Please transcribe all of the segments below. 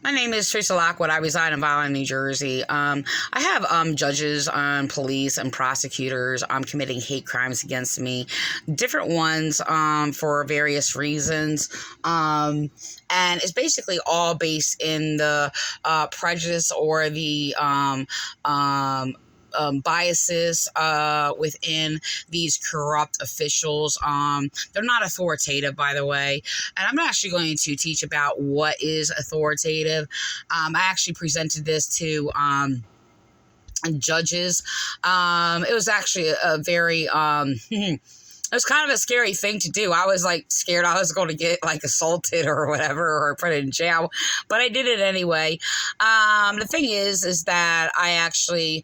My name is Theresa Lockwood. I reside in Violin, New Jersey. I have judges, police, and prosecutors committing hate crimes against me, different ones for various reasons. And it's basically all based in the prejudice or the biases within these corrupt officials. They're not authoritative, by the way. And I'm actually going to teach about what is authoritative. I actually presented this to judges. It was actually a very it was kind of a scary thing to do. I was like scared I was going to get like assaulted or whatever, or put in jail, but I did it anyway. The thing is that I actually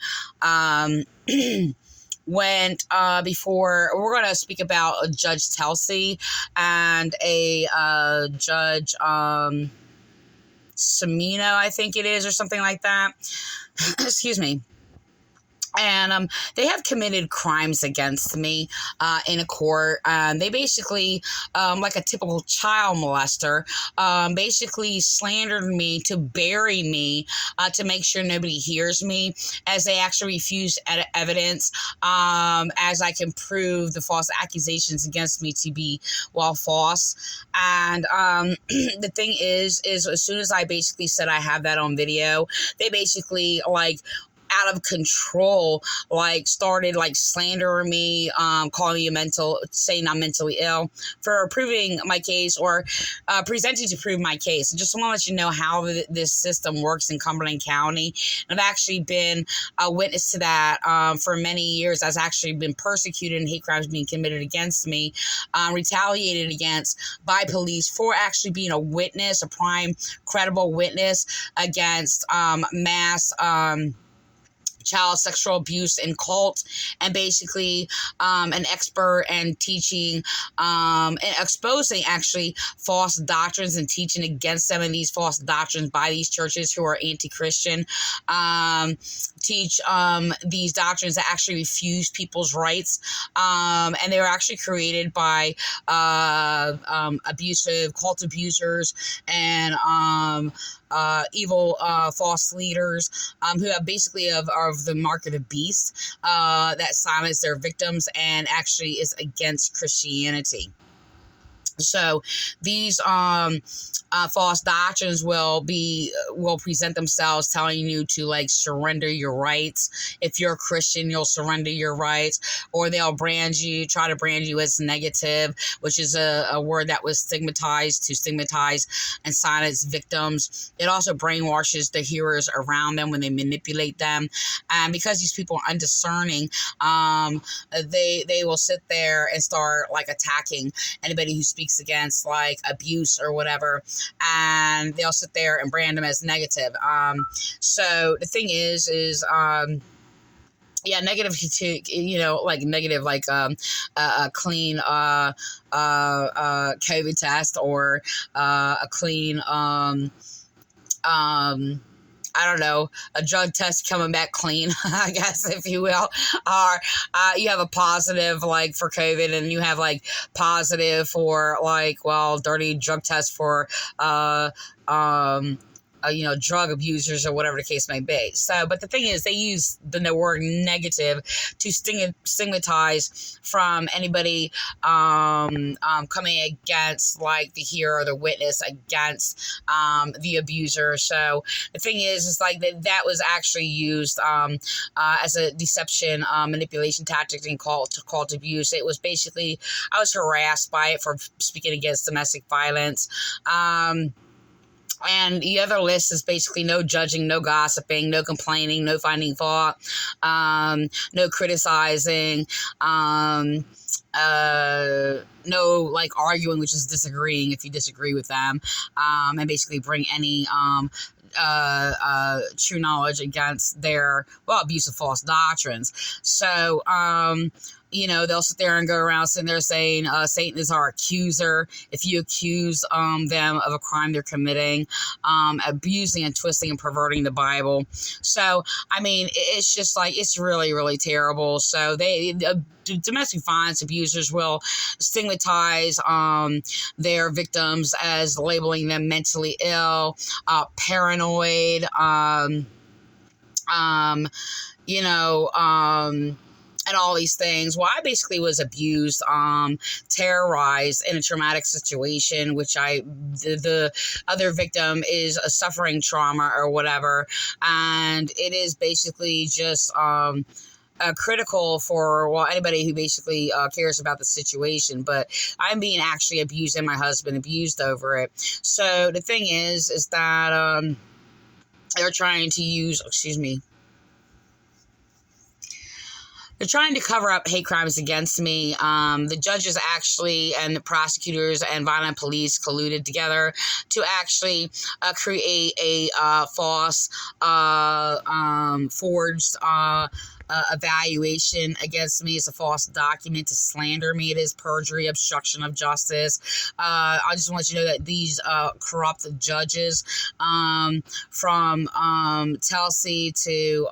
went before. We're going to speak about a Judge Telsey and a Judge Cimino, I think it is, or something like that. Excuse me. And they have committed crimes against me in a court. They basically, like a typical child molester, basically slandered me to bury me, to make sure nobody hears me, as they actually refused evidence, as I can prove the false accusations against me to be, well, false. And the thing is as soon as I basically said I have that on video, they basically, like, out of control, like started like slandering me, calling me saying I'm mentally ill for proving my case, or presenting to prove my case. I just want to let you know how this system works in Cumberland County. And I've actually been a witness to that for many years. I've actually been persecuted and hate crimes being committed against me, retaliated against by police for actually being a witness, a prime credible witness against mass child sexual abuse and cult, and basically an expert and teaching and exposing actually false doctrines and teaching against them and these false doctrines by these churches who are anti-Christian. Teach these doctrines that actually refuse people's rights, and they were actually created by abusive cult abusers and evil false leaders who have basically of the mark of the beast, that silence their victims and actually is against Christianity. So these false doctrines will present themselves telling you to like surrender your rights. If you're a Christian, you'll surrender your rights, or they'll try to brand you as negative, which is a word that was stigmatized to stigmatize and silence victims. It also brainwashes the hearers around them when they manipulate them. And because these people are undiscerning, they will sit there and start like attacking anybody who speaks against like abuse or whatever, and they'll sit there and brand them as negative. So the thing is negative to, like negative, like a clean COVID test, or a clean I don't know, a drug test coming back clean, I guess, if you will, or you have a positive, like, for COVID, and you have, like, positive for, like, well, dirty drug test for, drug abusers or whatever the case may be. So, but the thing is, they use the word negative to stigmatize from anybody coming against, like, the hearer or the witness against the abuser. So the thing is like that was actually used as a deception, manipulation tactic and cult abuse. It was basically, I was harassed by it for speaking against domestic violence. And the other list is basically no judging, no gossiping, no complaining, no finding fault, no criticizing, no like arguing, which is disagreeing if you disagree with them, and basically bring any true knowledge against their, well, abuse of false doctrines. So They'll sit there and go around sitting there saying Satan is our accuser. If you accuse them of a crime they're committing, abusing and twisting and perverting the Bible. So, I mean, it's just like, it's really, really terrible. So domestic violence abusers will stigmatize their victims as labeling them mentally ill, paranoid, and all these things. Well, I basically was abused, terrorized in a traumatic situation, which the other victim is suffering trauma or whatever. And it is basically just, critical for, well, anybody who basically cares about the situation. But I'm being actually abused, and my husband abused over it. So the thing is that they're trying to use, they're trying to cover up hate crimes against me. The judges actually and the prosecutors and violent police colluded together to actually create a false, forged evaluation against me. It's a false document to slander me. It is perjury, obstruction of justice. I just want you to know that these corrupt judges, from Telsey to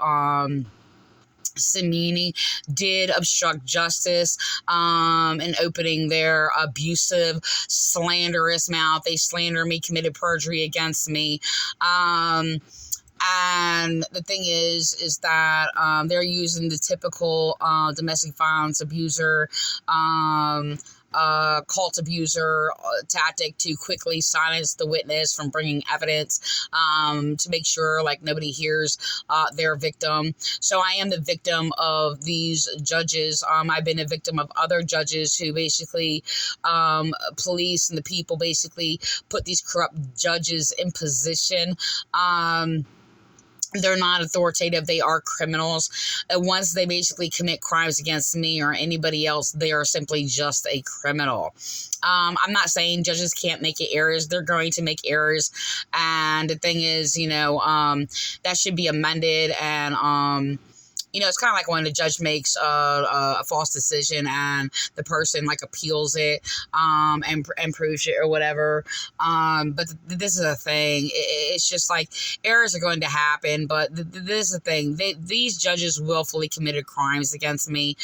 Cimino, did obstruct justice in opening their abusive, slanderous mouth. They slander me, committed perjury against me. And the thing is that they're using the typical domestic violence abuser, cult abuser tactic to quickly silence the witness from bringing evidence, to make sure like nobody hears their victim. So I am the victim of these judges. I've been a victim of other judges who basically, police and the people basically put these corrupt judges in position. They're not authoritative. They are criminals. And once they basically commit crimes against me or anybody else, they are simply just a criminal. I'm not saying judges can't make errors. They're going to make errors. And the thing is, that should be amended. And, it's kind of like when the judge makes a false decision and the person like appeals it, and proves it or whatever. But this is a thing. It's just like errors are going to happen. But this is the thing. These judges willfully committed crimes against me.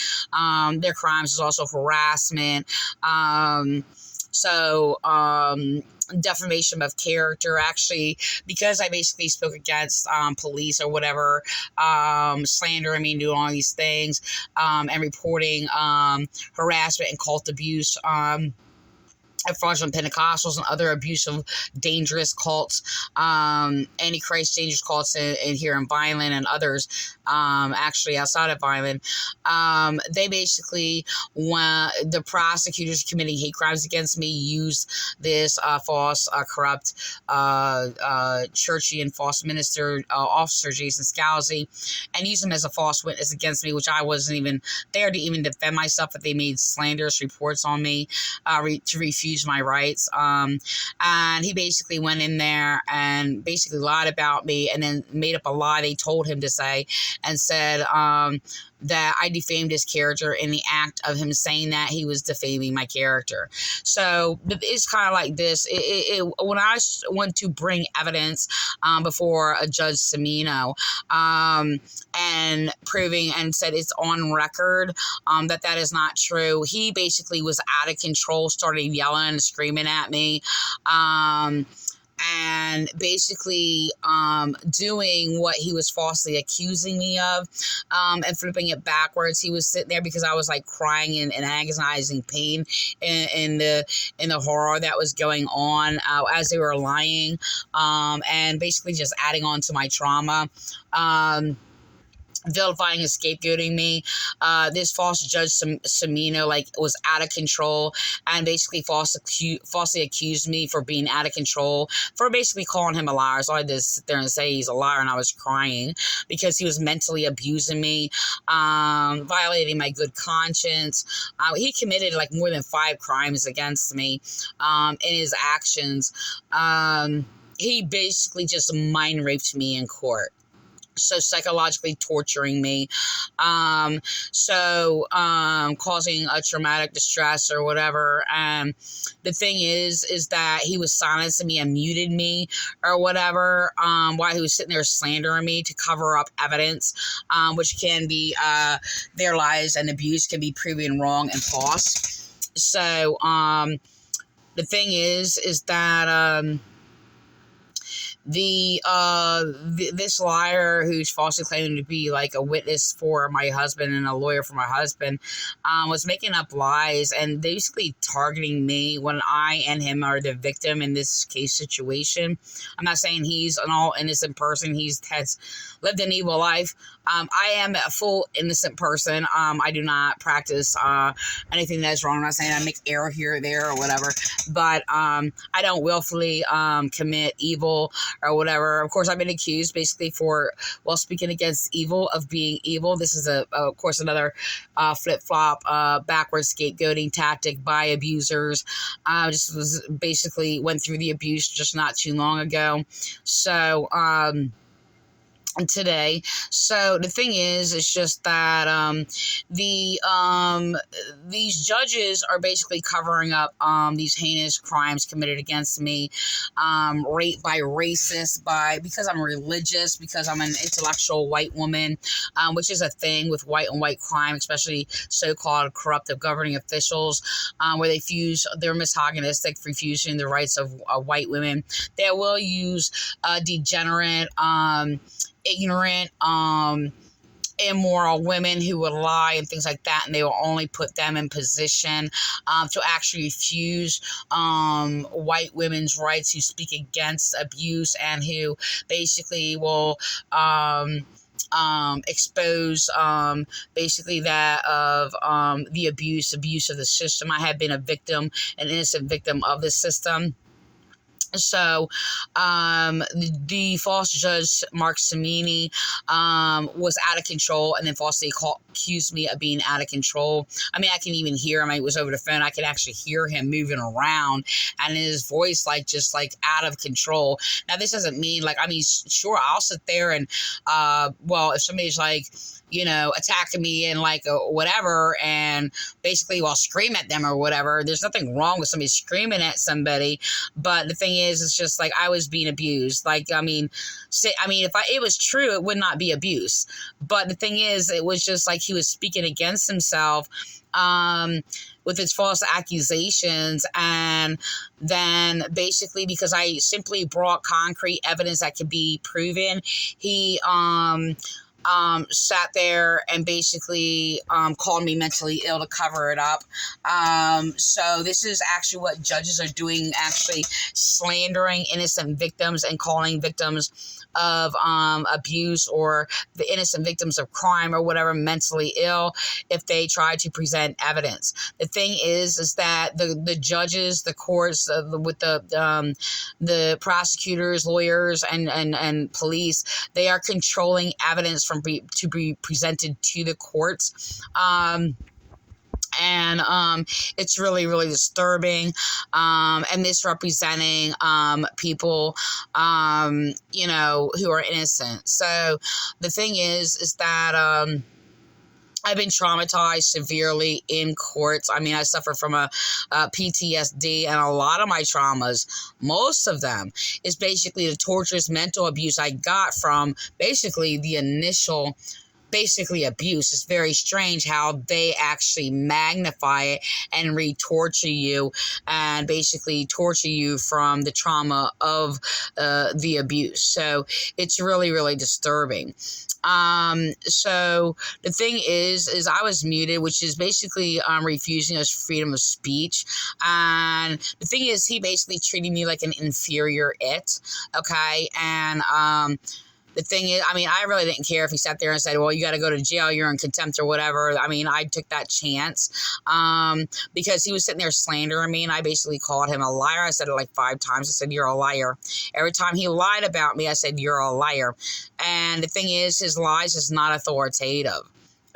Their crimes is also harassment. Defamation of character, actually, because I basically spoke against police or whatever, slandering me, doing all these things, and reporting harassment and cult abuse, fraudulent Pentecostals and other abusive, dangerous cults, antichrist, dangerous cults in here in Violent and others, actually outside of Violent. They basically, when the prosecutors committing hate crimes against me, used this false, corrupt, churchian false minister, officer Jason Scalzi, and used him as a false witness against me, which I wasn't even there to even defend myself, but they made slanderous reports on me, to refuse my rights. And he basically went in there and basically lied about me and then made up a lie they told him to say, and said that I defamed his character. In the act of him saying that, he was defaming my character. So it's kind of like this. When I went to bring evidence before a Judge Cimino, and proving and said it's on record that is not true, he basically was out of control, started yelling and screaming at me. And basically doing what he was falsely accusing me of, and flipping it backwards. He was sitting there because I was like crying in agonizing pain in the horror that was going on as they were lying, and basically just adding on to my trauma. Vilifying and scapegoating me. This false Judge Cimino was out of control and basically falsely accused me for being out of control, for basically calling him a liar. So I just sit there and say he's a liar, and I was crying because he was mentally abusing me, violating my good conscience. He committed like more than 5 crimes against me in his actions. He basically just mind raped me in court. So psychologically torturing me, causing a traumatic distress or whatever. The thing is that he was silencing me and muted me or whatever, while he was sitting there slandering me to cover up evidence, which can be, their lies and abuse can be proven wrong and false. So the thing is that this liar who's falsely claiming to be like a witness for my husband and a lawyer for my husband, was making up lies and basically targeting me when I and him are the victim in this case situation. I'm not saying he's an all innocent person. Has lived an evil life. I am a full innocent person. I do not practice anything that is wrong. I'm not saying I make error here or there or whatever, but I don't willfully commit evil or whatever. Of course, I've been accused basically for, while speaking against evil, of being evil. This is of course another flip-flop, backwards scapegoating tactic by abusers. Just was basically went through the abuse just not too long ago. So today. So the thing is, it's just that these judges are basically covering up these heinous crimes committed against me, by racists, because I'm religious, because I'm an intellectual white woman, which is a thing with white on white crime, especially so-called corruptive governing officials, where they they're misogynistic, refusing the rights of white women. They will use degenerate, ignorant, immoral women who would lie and things like that, and they will only put them in position to actually refuse white women's rights, who speak against abuse and who basically will expose basically that of the abuse of the system. I have been an innocent victim of the system. So, the false judge, Mark Cimino, was out of control and then falsely accused me of being out of control. I mean, I can even hear him. I was over the phone. I could actually hear him moving around and his voice, just out of control. Now, this doesn't mean, sure, I'll sit there and, if somebody's attacking me and whatever, and basically while scream at them or whatever, there's nothing wrong with somebody screaming at somebody. But the thing is, it's just I was being abused. If it was true, it would not be abuse. But the thing is, it was just he was speaking against himself, with his false accusations, and then basically because I simply brought concrete evidence that could be proven, he sat there and basically called me mentally ill to cover it up. So this is actually what judges are doing, actually slandering innocent victims and calling victims of abuse or the innocent victims of crime or whatever mentally ill if they try to present evidence. The thing is that the judges, the courts, with the prosecutors, lawyers, and police, they are controlling evidence to be presented to the courts. It's really, really disturbing, and misrepresenting people, who are innocent. So the thing is that I've been traumatized severely in courts. I mean, I suffer from a PTSD, and a lot of my traumas, most of them, is basically the torturous mental abuse I got from basically the initial abuse. It's very strange how they actually magnify it and re-torture you and basically torture you from the trauma of the abuse. So it's really, really disturbing. So the thing is I was muted, which is basically refusing us freedom of speech. And the thing is, he basically treated me like an inferior okay? And the thing is, I really didn't care if he sat there and said, well, you got to go to jail, you're in contempt or whatever. I took that chance because he was sitting there slandering me, and I basically called him a liar. I said it 5 times. I said, you're a liar. Every time he lied about me, I said, you're a liar. And the thing is, his lies is not authoritative.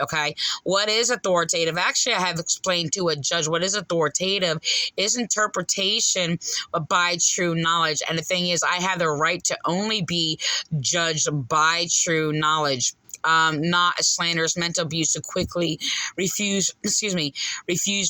Okay. What is authoritative? Actually, I have explained to a judge what is authoritative is interpretation by true knowledge. And the thing is, I have the right to only be judged by true knowledge. Not a slanderous mental abuse to quickly refuse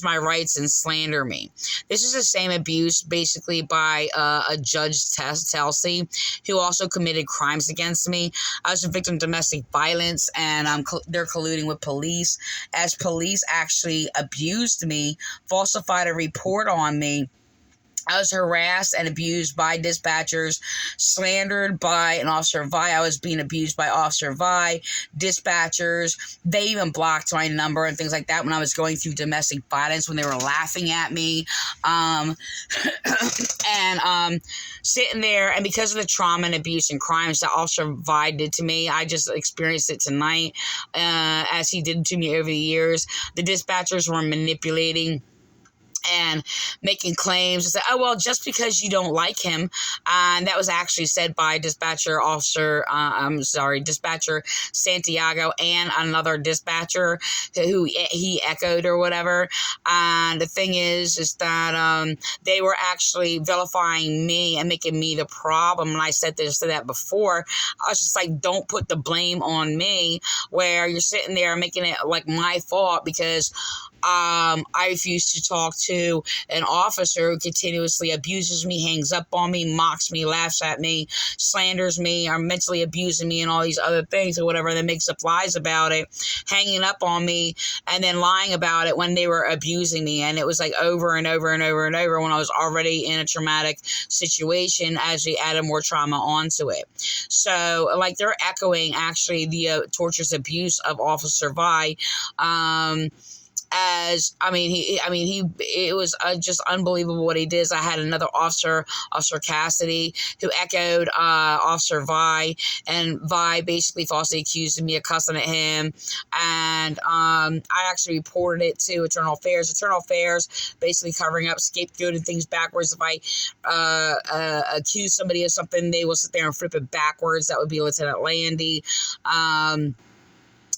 my rights and slander me. This is the same abuse basically by a judge, Telsey, who also committed crimes against me. I was a victim of domestic violence, and they're colluding with police, as police actually abused me, falsified a report on me. I was harassed and abused by dispatchers, slandered by an Officer Vi. I was being abused by Officer Vi, dispatchers. They even blocked my number and things like that when I was going through domestic violence, when they were laughing at me. And sitting there, and because of the trauma and abuse and crimes that Officer Vi did to me, I just experienced it tonight, as he did to me over the years. The dispatchers were manipulating and making claims and say, oh, well, just because you don't like him. And that was actually said by dispatcher Santiago and another dispatcher who he echoed or whatever. And the thing is that they were actually vilifying me and making me the problem. And I said that before. I was just like, don't put the blame on me, where you're sitting there making it like my fault because I refuse to talk to an officer who continuously abuses me, hangs up on me, mocks me, laughs at me, slanders me, or mentally abusing me, and all these other things or whatever, that makes up lies about it, hanging up on me, and then lying about it when they were abusing me. And it was like over and over and over and over when I was already in a traumatic situation, as we added more trauma onto it. So, like, they're echoing actually the torturous abuse of Officer Vi. It was just unbelievable what he did. I had another officer, Officer Cassidy, who echoed Officer Vi, and Vi basically falsely accused me of cussing at him. And I actually reported it to Internal Affairs. Internal Affairs basically covering up, scapegoating things backwards. If I accuse somebody of something, they will sit there and flip it backwards. That would be Lieutenant Landy.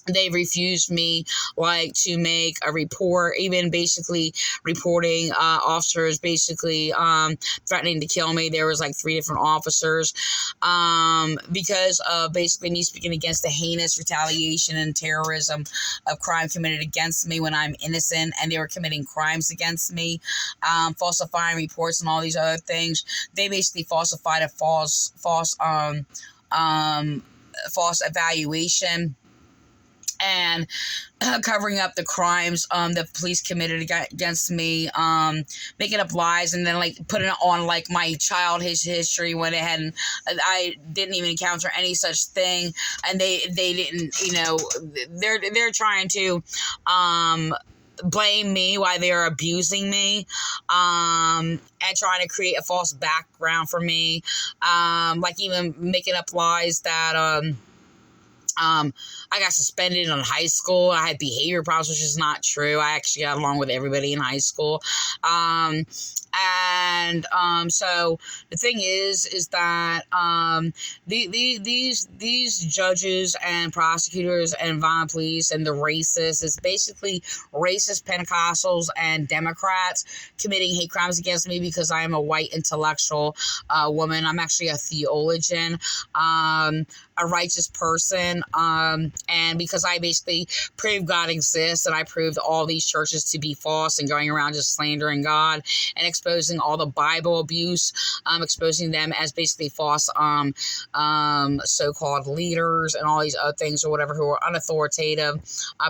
They refused me, to make a report, even basically reporting officers basically threatening to kill me. There was 3 different officers because of basically me speaking against the heinous retaliation and terrorism of crime committed against me when I'm innocent, and they were committing crimes against me, falsifying reports and all these other things. They basically falsified a false evaluation, and covering up the crimes that police committed against me, making up lies, and then putting it on my child history when I didn't even encounter any such thing, and they didn't, they're trying to blame me while they're abusing me, and trying to create a false background for me, even making up lies that I got suspended in high school. I had behavior problems, which is not true. I actually got along with everybody in high school. So the thing is that these judges and prosecutors and violent police and the racists is basically racist Pentecostals and Democrats committing hate crimes against me because I am a white intellectual woman. I'm actually a theologian, a righteous person, and because I basically proved God exists, and I proved all these churches to be false and going around just slandering God and exposing all the Bible abuse, exposing them as basically false so-called leaders and all these other things or whatever, who are unauthoritative,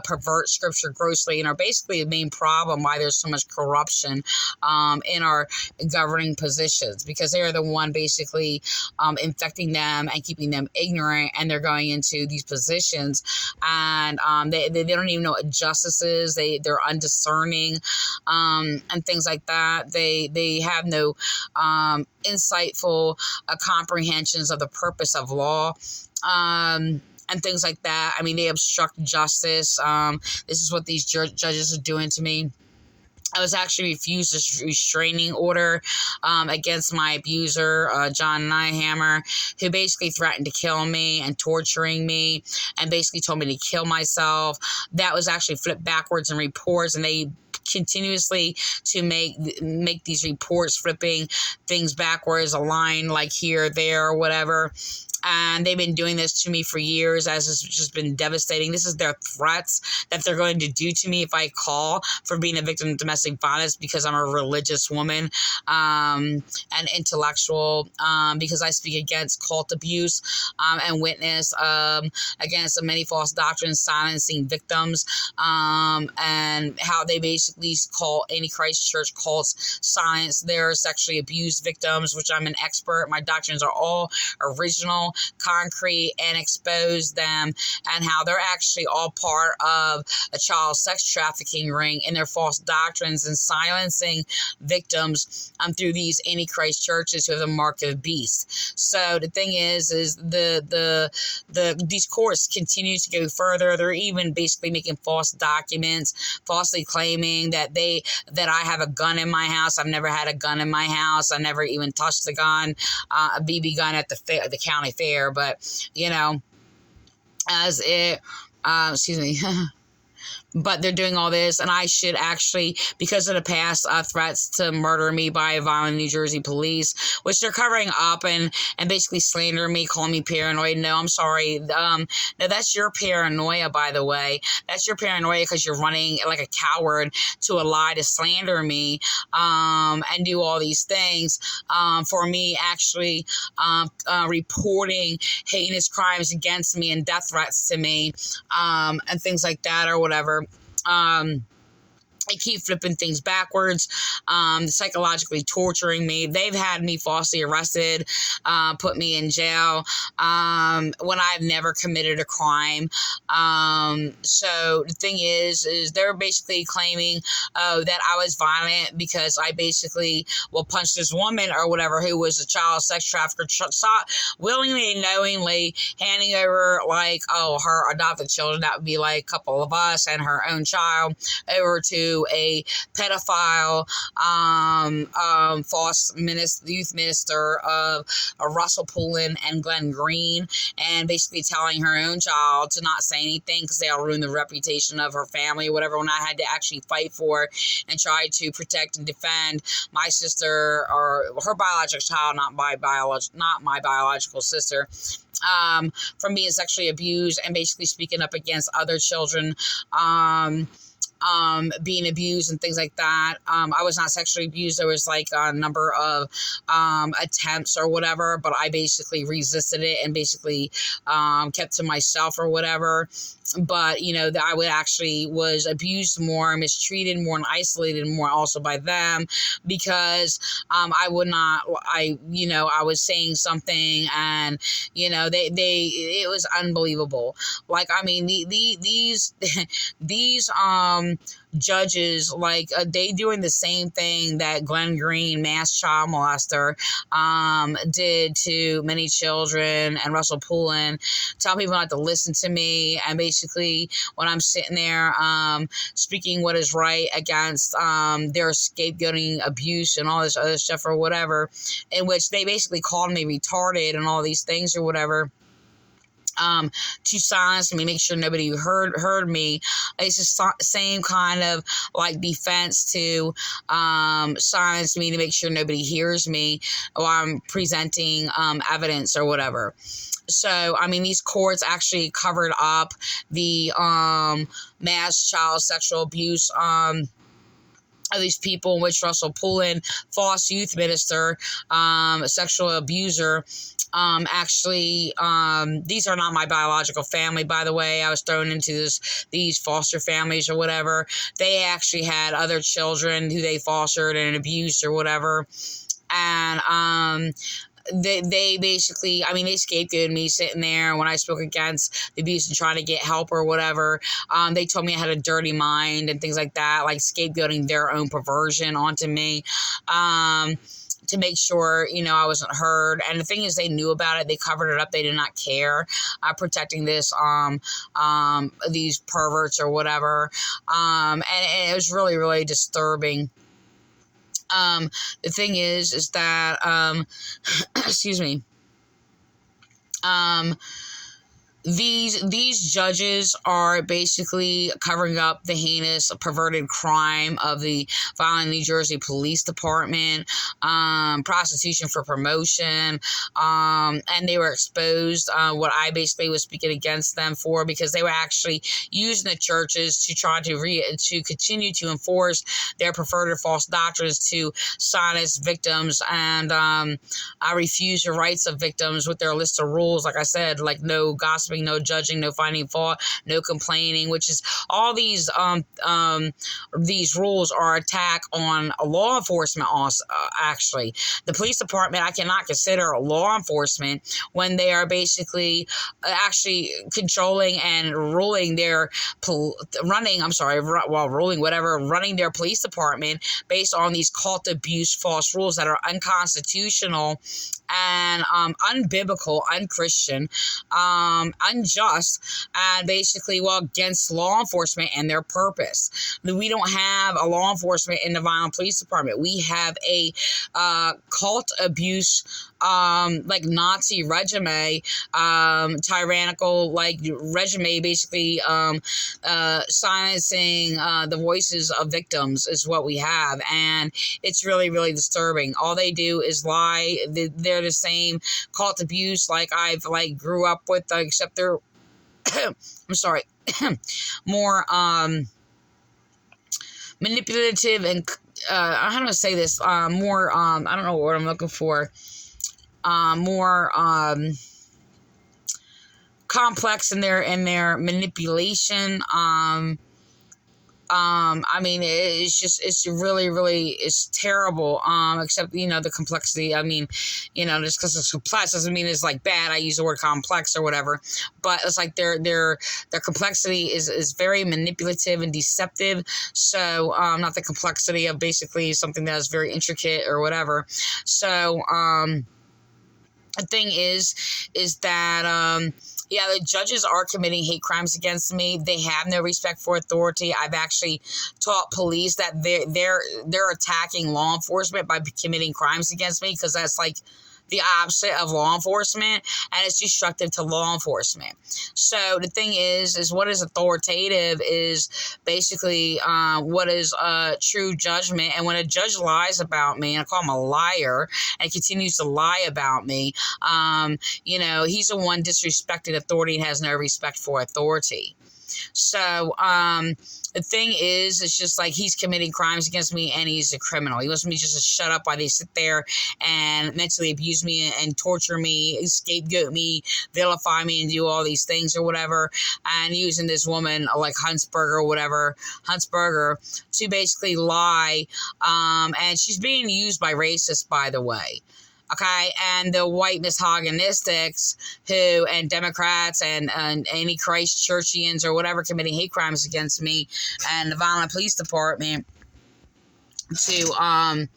pervert scripture grossly, and are basically the main problem why there's so much corruption in our governing positions, because they are the one basically infecting them and keeping them ignorant, and they're going into these positions and they don't even know what justice is. They're undiscerning and things like that. They have no insightful comprehensions of the purpose of law. And things like that. They obstruct justice. This is what these judges are doing to me. I was actually refused a restraining order against my abuser, John Nyhammer, who basically threatened to kill me and torturing me and basically told me to kill myself. That was actually flipped backwards in reports, and they continuously to make these reports flipping things backwards, a line like here, there, or whatever. And they've been doing this to me for years, as it's just been devastating. This is their threats that they're going to do to me if I call for being a victim of domestic violence, because I'm a religious woman and intellectual, because I speak against cult abuse and witness against many false doctrines, silencing victims, and how they basically call antichrist church cults silence their sexually abused victims, which I'm an expert. My doctrines are all original, concrete, and expose them, and how they're actually all part of a child sex trafficking ring in their false doctrines and silencing victims through these antichrist churches who have the mark of the beast. So the thing is these courts continue to go further. They're even basically making false documents, falsely claiming that I have a gun in my house. I've never had a gun in my house. I never even touched a gun, a BB gun at the county fair. But as it excuse me. But they're doing all this, and I should actually, because of the past threats to murder me by violent New Jersey police, which they're covering up and basically slandering me, calling me paranoid. No, I'm sorry. No, that's your paranoia, by the way. That's your paranoia because you're running like a coward to a lie to slander me and do all these things for me actually reporting heinous crimes against me and death threats to me and things like that or whatever. They keep flipping things backwards, psychologically torturing me. They've had me falsely arrested, put me in jail when I've never committed a crime. So the thing is they're basically claiming that I was violent because I basically punched this woman or whatever who was a child sex trafficker, willingly and knowingly handing over her adopted children, that would be like a couple of us and her own child, over to a pedophile, false youth minister of Russell Poulin and Glenn Green, and basically telling her own child to not say anything because they'll ruin the reputation of her family or whatever, when I had to actually fight for and try to protect and defend my sister, or her biological child, not my biological sister, from being sexually abused, and basically speaking up against other children being abused and things like that. I was not sexually abused. There was like a number of attempts or whatever, but I basically resisted it and basically kept to myself or whatever. But, that I was abused more, mistreated more, and isolated more also by them, because I was saying something, and, it was unbelievable. Like, I mean, these judges, they doing the same thing that Glenn Green, mass child molester, did to many children, and Russell Poulin, tell people not to listen to me, and basically when I'm sitting there speaking what is right against their scapegoating abuse and all this other stuff or whatever, in which they basically called me retarded and all these things or whatever, to silence me, make sure nobody heard me. It's the same kind of defense to silence me, to make sure nobody hears me while I'm presenting evidence or whatever. So, I mean, these courts actually covered up the mass child sexual abuse of these people, in which Russell Poulin, false youth minister, sexual abuser, these are not my biological family, by the way. I was thrown into these foster families or whatever. They actually had other children who they fostered and abused or whatever. And they basically, they scapegoated me sitting there when I spoke against the abuse and trying to get help or whatever. They told me I had a dirty mind and things like that, like scapegoating their own perversion onto me. to make sure, I wasn't heard. And the thing is, they knew about it. They covered it up. They did not care, protecting these perverts or whatever. And it was really, really disturbing. The thing is that, excuse me, these judges are basically covering up the heinous, perverted crime of the violent New Jersey Police Department, prostitution for promotion, and they were exposed, what I basically was speaking against them for, because they were actually using the churches to try to continue to enforce their perverted false doctrines to silence victims and refuse the rights of victims with their list of rules, like I said, like no gossiping, no judging, no finding fault, no complaining, which is all these rules are attack on law enforcement. Also, actually, the police department I cannot consider law enforcement when they are basically actually controlling and running their police department based on these cult abuse false rules that are unconstitutional and unbiblical, unchristian, unjust, and basically, against law enforcement and their purpose. We don't have a law enforcement in the violent police department. We have a cult abuse, like Nazi regime, tyrannical like regime, basically silencing the voices of victims is what we have, and it's really, really disturbing. All they do is lie. They're the same cult abuse like I've grew up with, except they're I'm sorry, more manipulative and how do I say this? More I don't know what I'm looking for. More complex in their manipulation. I mean, it's really, really, it's terrible. Except, the complexity. I mean, just because it's complex doesn't mean it's bad. I use the word complex or whatever, but it's their complexity is very manipulative and deceptive. So, not the complexity of basically something that is very intricate or whatever. So, the thing is that, the judges are committing hate crimes against me. They have no respect for authority. I've actually taught police that they're attacking law enforcement by committing crimes against me, because that's the opposite of law enforcement, and it's destructive to law enforcement. So the thing is what is authoritative is basically what is true judgment. And when a judge lies about me, and I call him a liar, and continues to lie about me, he's the one disrespecting authority and has no respect for authority. So the thing is, it's just he's committing crimes against me, and he's a criminal. He wants me just to shut up while they sit there and mentally abuse me and torture me, scapegoat me, vilify me, and do all these things or whatever. And using this woman like Huntsberger, to basically lie. And she's being used by racists, by the way. Okay, and the white misogynistics and Democrats and antichrist churchians or whatever committing hate crimes against me, and the violent police department to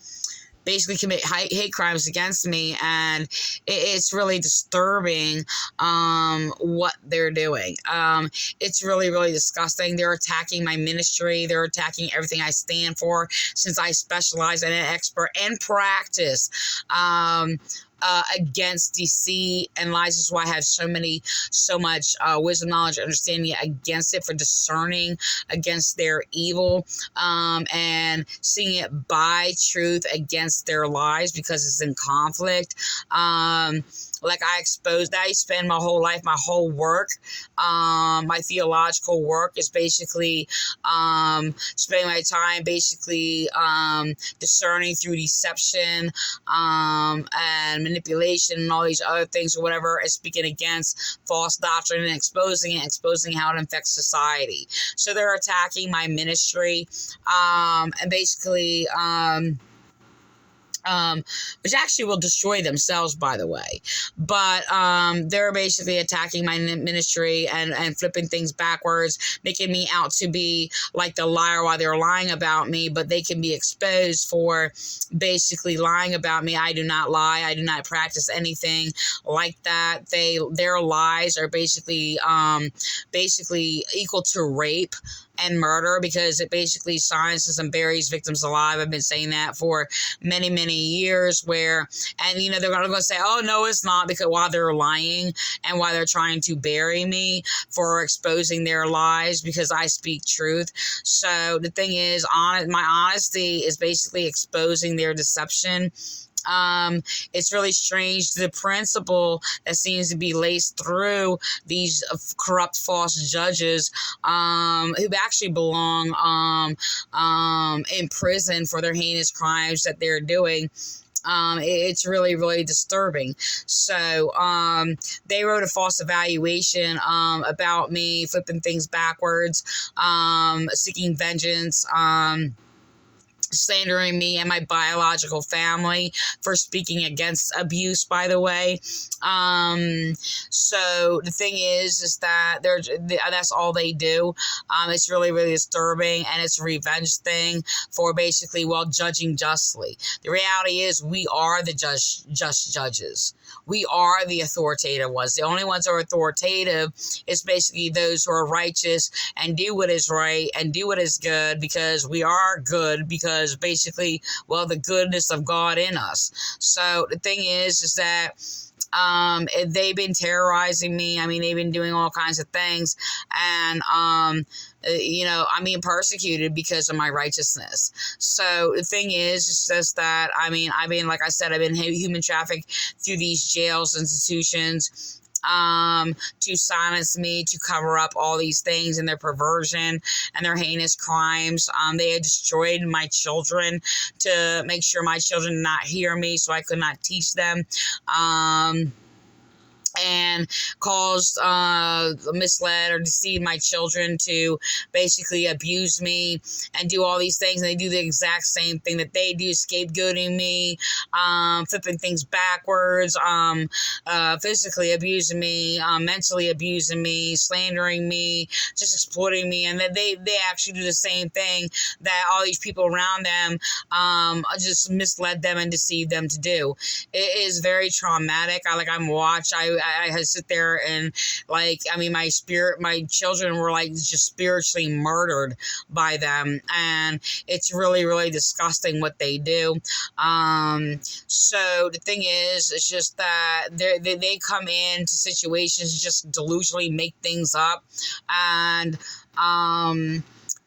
basically commit hate crimes against me, and it's really disturbing what they're doing. It's really, really disgusting. They're attacking my ministry. They're attacking everything I stand for, since I specialize and an expert and practice against deceit and lies. This is why I have so much wisdom, knowledge, understanding against it, for discerning against their evil, and seeing it by truth against their lies, because it's in conflict. I spend my whole life, my whole work, my theological work is basically spending my time basically discerning through deception and manipulation and all these other things or whatever, and speaking against false doctrine and exposing how it affects society. So they're attacking my ministry, and basically which actually will destroy themselves, by the way. But they're basically attacking my ministry and flipping things backwards, making me out to be like the liar while they're lying about me, but they can be exposed for basically lying about me. I do not lie. I do not practice anything like that. Their lies are basically equal to rape and murder, because it basically silences and buries victims alive. I've been saying that for many, many years, they're going to say, oh, no, it's not, because while they're lying and while they're trying to bury me for exposing their lies, because I speak truth. So the thing is, my honesty is basically exposing their deception. It's really strange, the principle that seems to be laced through these corrupt false judges, who actually belong in prison for their heinous crimes that they're doing. It's really, really disturbing. So they wrote a false evaluation about me, flipping things backwards, seeking vengeance, slandering me and my biological family for speaking against abuse, by the way. So the thing is that that's all they do. It's really, really disturbing, and it's a revenge thing for basically, judging justly. The reality is we are the just judges. We are the authoritative ones. The only ones who are authoritative is basically those who are righteous and do what is right and do what is good, because we are good, because basically, the goodness of God in us. So the thing is that they've been terrorizing me. I mean, they've been doing all kinds of things, and I'm being persecuted because of my righteousness. So the thing is, it's just that, like I said, I've been human trafficked through these jails, institutions, to silence me, to cover up all these things and their perversion and their heinous crimes. They had destroyed my children to make sure my children did not hear me, so I could not teach them. And caused, misled or deceived my children to basically abuse me and do all these things. And they do the exact same thing that they do, scapegoating me, flipping things backwards, physically abusing me, mentally abusing me, slandering me, just exploiting me. And they actually do the same thing that all these people around them just misled them and deceived them to do. It is very traumatic. I sit there and my children were just spiritually murdered by them, and it's really, really disgusting what they do. So the thing is, it's just that they come into situations, just delusionally make things up, and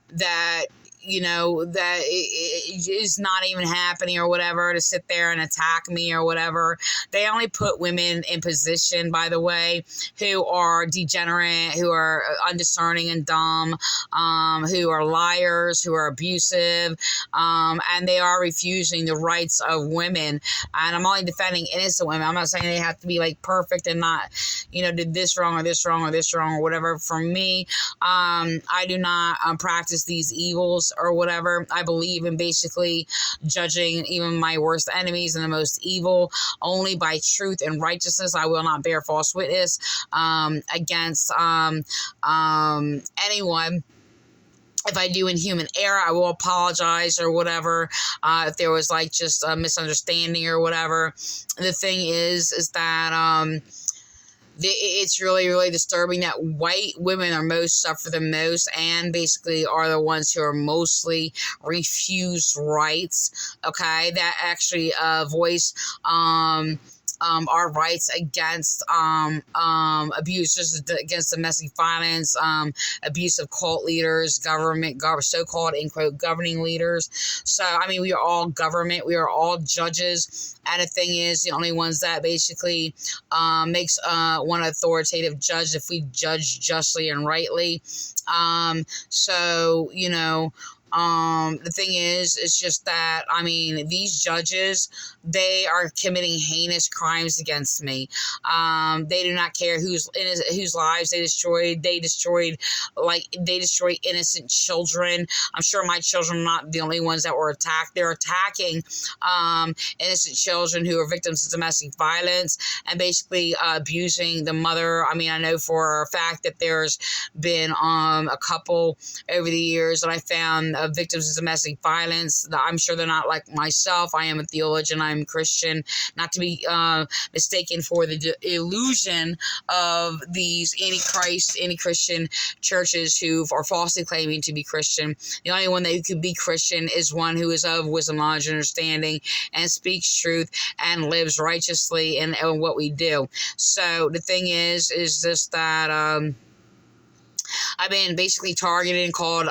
that that it is not even happening or whatever, to sit there and attack me or whatever. They only put women in position, by the way, who are degenerate, who are undiscerning and dumb, who are liars, who are abusive, and they are refusing the rights of women. And I'm only defending innocent women. I'm not saying they have to be perfect and not, did this wrong or this wrong or this wrong or whatever. For me, I do not practice these evils or whatever. I believe in basically judging even my worst enemies and the most evil only by truth and righteousness. I will not bear false witness against anyone. If I do in human error, I will apologize or whatever. If there was just a misunderstanding or whatever. The thing is that it's really, really disturbing that white women suffer the most, and basically are the ones who are mostly refused rights. Okay, that actually voice our rights against abuse, just against domestic violence, abuse of cult leaders, so-called in quote governing leaders. So we are all government, we are all judges, and the thing is, the only ones that basically makes one authoritative judge if we judge justly and rightly. The thing is, it's just that, these judges, they are committing heinous crimes against me. They do not care whose lives they destroyed. They destroyed innocent children. I'm sure my children are not the only ones that were attacked. They're attacking innocent children who are victims of domestic violence and basically abusing the mother. I mean, I know for a fact that there's been a couple over the years that I found victims of domestic violence. I'm sure they're not like myself. I am a theologian. I'm Christian. Not to be mistaken for the illusion of these anti-Christian churches who are falsely claiming to be Christian. The only one that could be Christian is one who is of wisdom, knowledge, and understanding, and speaks truth and lives righteously in what we do. So the thing is just that I've been basically targeted and called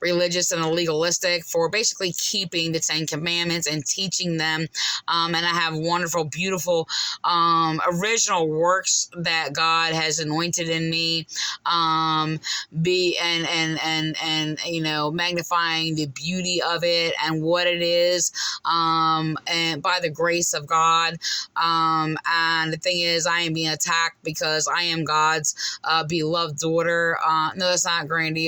religious and legalistic for basically keeping the Ten Commandments and teaching them. And I have wonderful, beautiful original works that God has anointed in me. Magnifying the beauty of it and what it is, and by the grace of God. And the thing is, I am being attacked because I am God's beloved daughter. No, that's not grandiose.